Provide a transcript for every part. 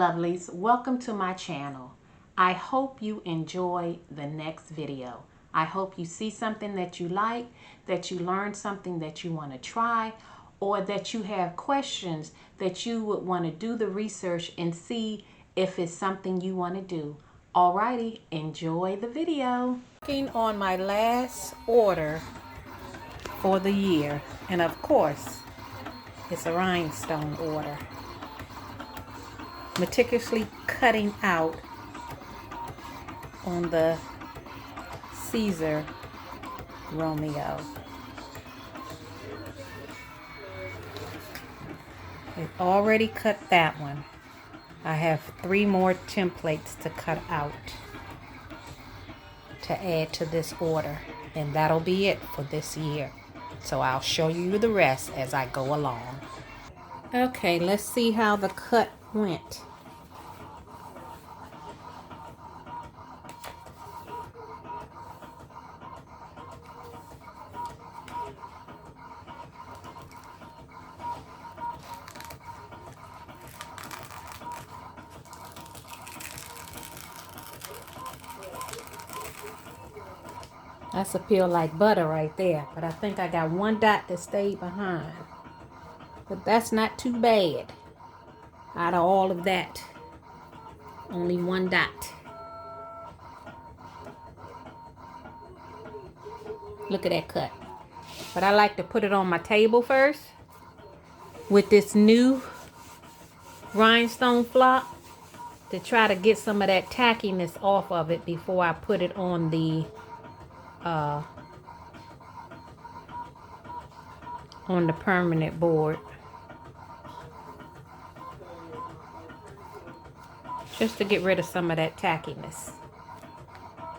lovelies, welcome to my channel. I hope you enjoy the next video. I hope you see something that you like, that you learn something that you want to try, or that you have questions that you would want to do the research and see if it's something you want to do. Alrighty, enjoy the video. Working on my last order for the year, and of course, it's a rhinestone order. Meticulously cutting out on the Caesar Romeo. I've already cut that one. I have 3 more templates to cut out to add to this order, and that'll be it for this year. So I'll show you the rest as I go along. Okay, let's see how the cut went. That's a peel like butter right there, but I think I got 1 dot that stayed behind. But that's not too bad. Out of all of that, only 1 dot. Look at that cut. But I like to put it on my table first with this new rhinestone flock to try to get some of that tackiness off of it before I put it on the permanent board. Just to get rid of some of that tackiness.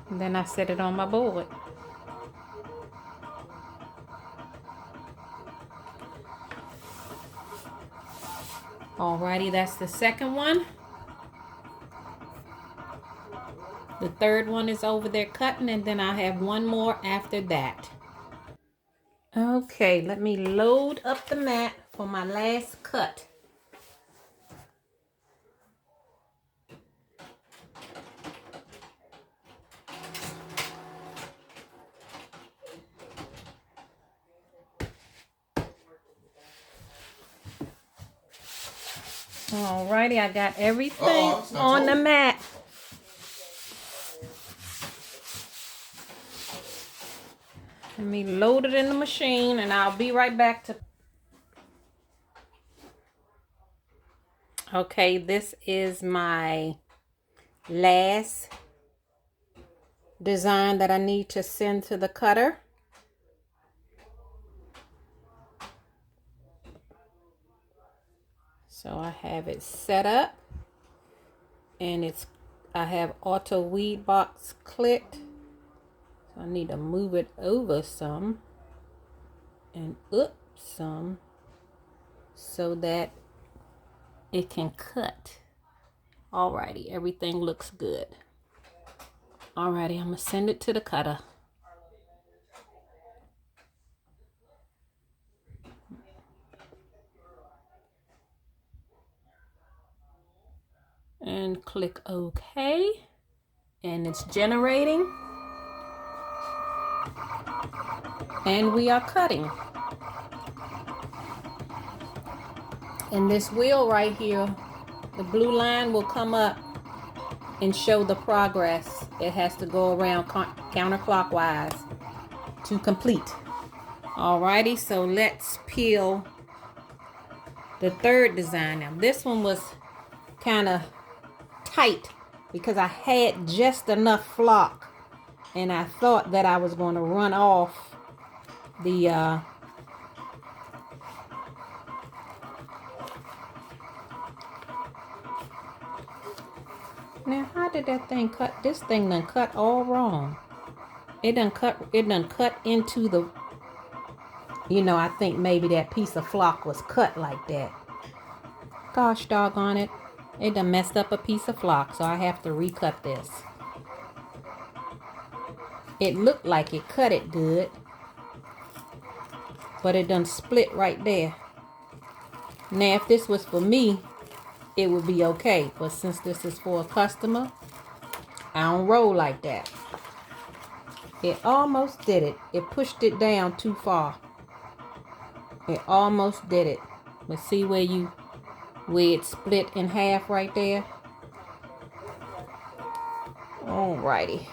And then I set it on my board. Alrighty, that's the second one. The third one is over there cutting, and then I have 1 more after that. Okay, let me load up the mat for my last cut. Alrighty, I got everything on the mat. Let me load it in the machine and I'll be right back to... Okay, this is my last design that I need to send to the cutter. So I have it set up, and I have auto weed box clicked. So I need to move it over some and up some so that it can cut. Alrighty, everything looks good. Alrighty, I'm gonna send it to the cutter. And click OK, and it's generating, and we are cutting. And this wheel right here, the blue line will come up and show the progress. It has to go around counterclockwise to complete. Alrighty, so let's peel the third design. Now this one was kind of tight because I had just enough flock, and I thought that I was going to run off the now how did that thing cut? This thing done cut all wrong. It done cut into the, you know, I think maybe that piece of flock was cut like that. Gosh doggone it. It done messed up a piece of flock, so I have to recut this. It looked like it cut it good, but it done split right there. Now if this was for me, it would be okay. But since this is for a customer, I don't roll like that. It almost did it. It pushed it down too far. It almost did it. But see where it split in half right there? Alrighty.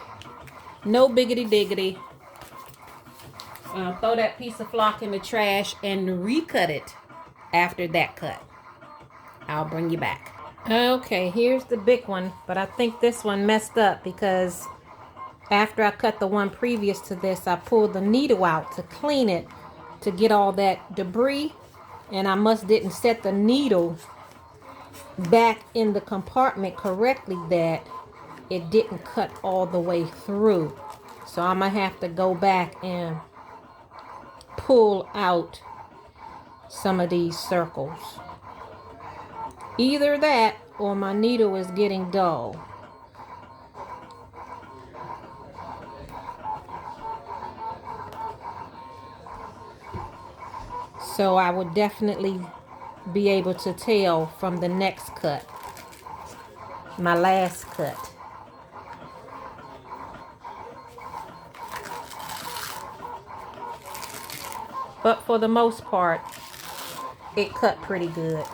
No biggity diggity. Throw that piece of flock in the trash and recut it after that cut. I'll bring you back. Okay, here's the big one, but I think this one messed up because after I cut the one previous to this, I pulled the needle out to clean it to get all that debris, and I didn't set the needle back in the compartment correctly, that it didn't cut all the way through. So I'm gonna have to go back and pull out some of these circles. Either that or my needle is getting dull. So I would definitely be able to tell from the next cut, my last cut. But for the most part, it cut pretty good.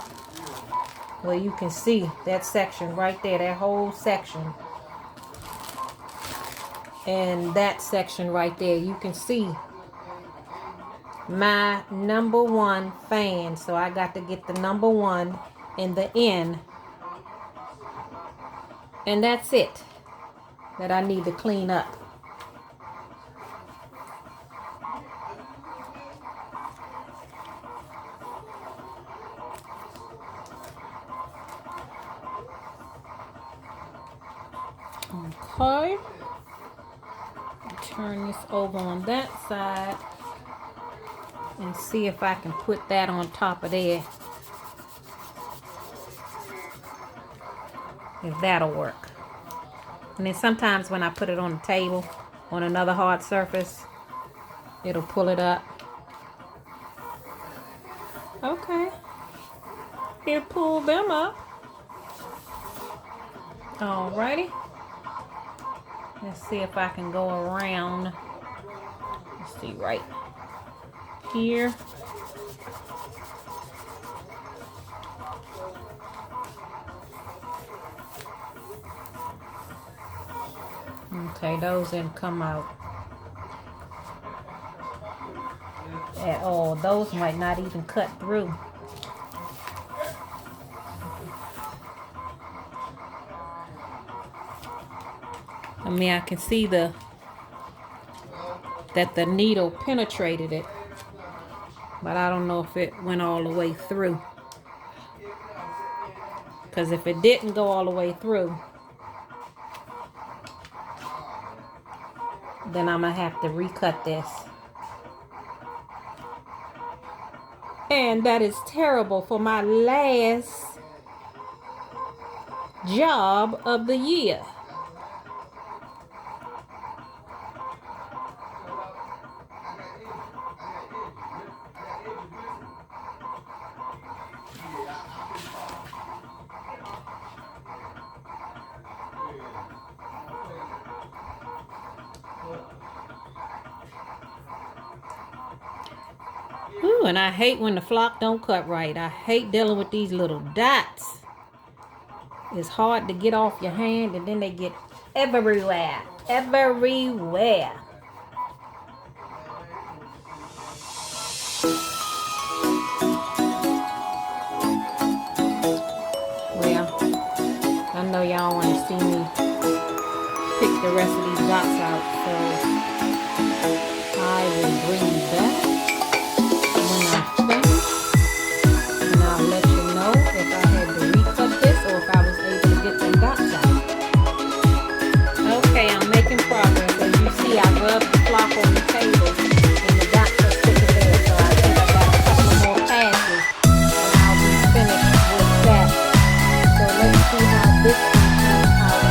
Well, you can see that section right there, that whole section. And that section right there, you can see my number one fan. So I got to get the number one in the end. And that's it that I need to clean up. Okay, turn this over on that side and see if I can put that on top of there, if that'll work. And then sometimes when I put it on the table on another hard surface, it'll pull it up. Okay, it pulled them up. Alrighty. Let's see if I can go around. Let's see, right here. Okay, those didn't come out at all. Those might not even cut through. I mean, I can see that the needle penetrated it, but I don't know if it went all the way through. Because if it didn't go all the way through, then I'm going to have to recut this. And that is terrible for my last job of the year. Ooh, and I hate when the flock don't cut right. I hate dealing with these little dots. It's hard to get off your hand, and then they get everywhere. Everywhere. Well, I know y'all want to see me pick the rest of these dots out, so I will bring you back when I'm finished, and I'll let you know if I had to recut this or if I was able to get them dots out. Okay, I'm making progress. As you see, I rubbed the flock on the table and the dots are sticking there, so I think I got a couple more passes and I'll be finished with that. So let's see how this one comes out.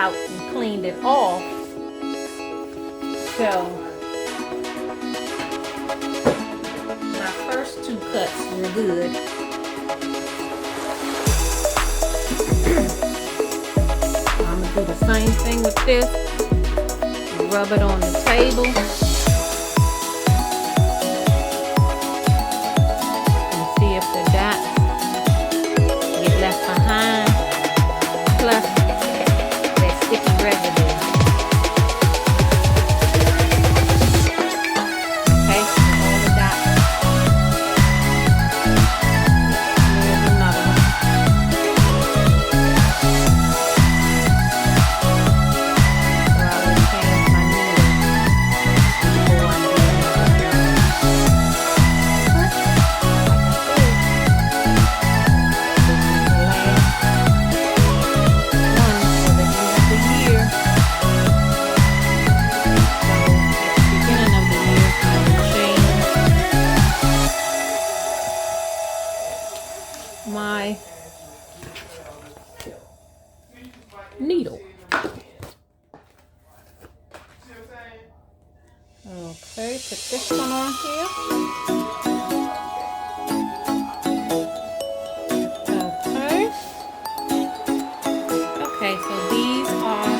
out and cleaned it off. So my first two cuts were good. I'm gonna do the same thing with this. Rub it on the table. And see if the dots get left behind. Plus that sticky residue. Okay, all the dots. There's another one. So I will change my needle before I do another job. This is the last one for the end of the year. So at the beginning of the year, I will change my needle. Okay, put this one on here. Okay. Okay, so these are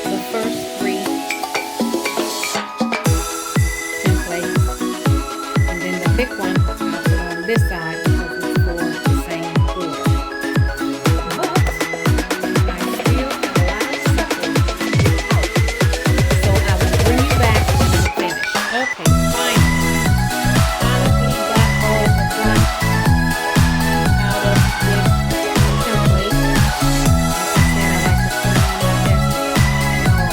the first three templates. And then the big one I'll put on this side because it's for the same order. But I still have a lot of suckers. So I will bring you back when I'm finished. Okay, finally got all the dots out of this template. Like I said, I like to put it on my desk cracking it off.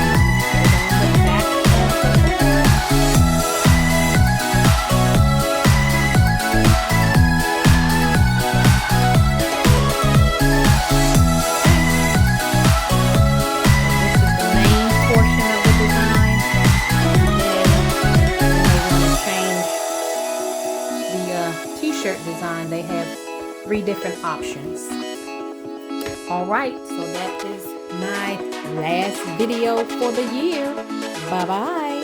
Put it on the back of the board. This is the main portion of the design. And then when they want to change the t-shirt design, they have 3 different options. Alright, so that is my last video for the year. Bye bye.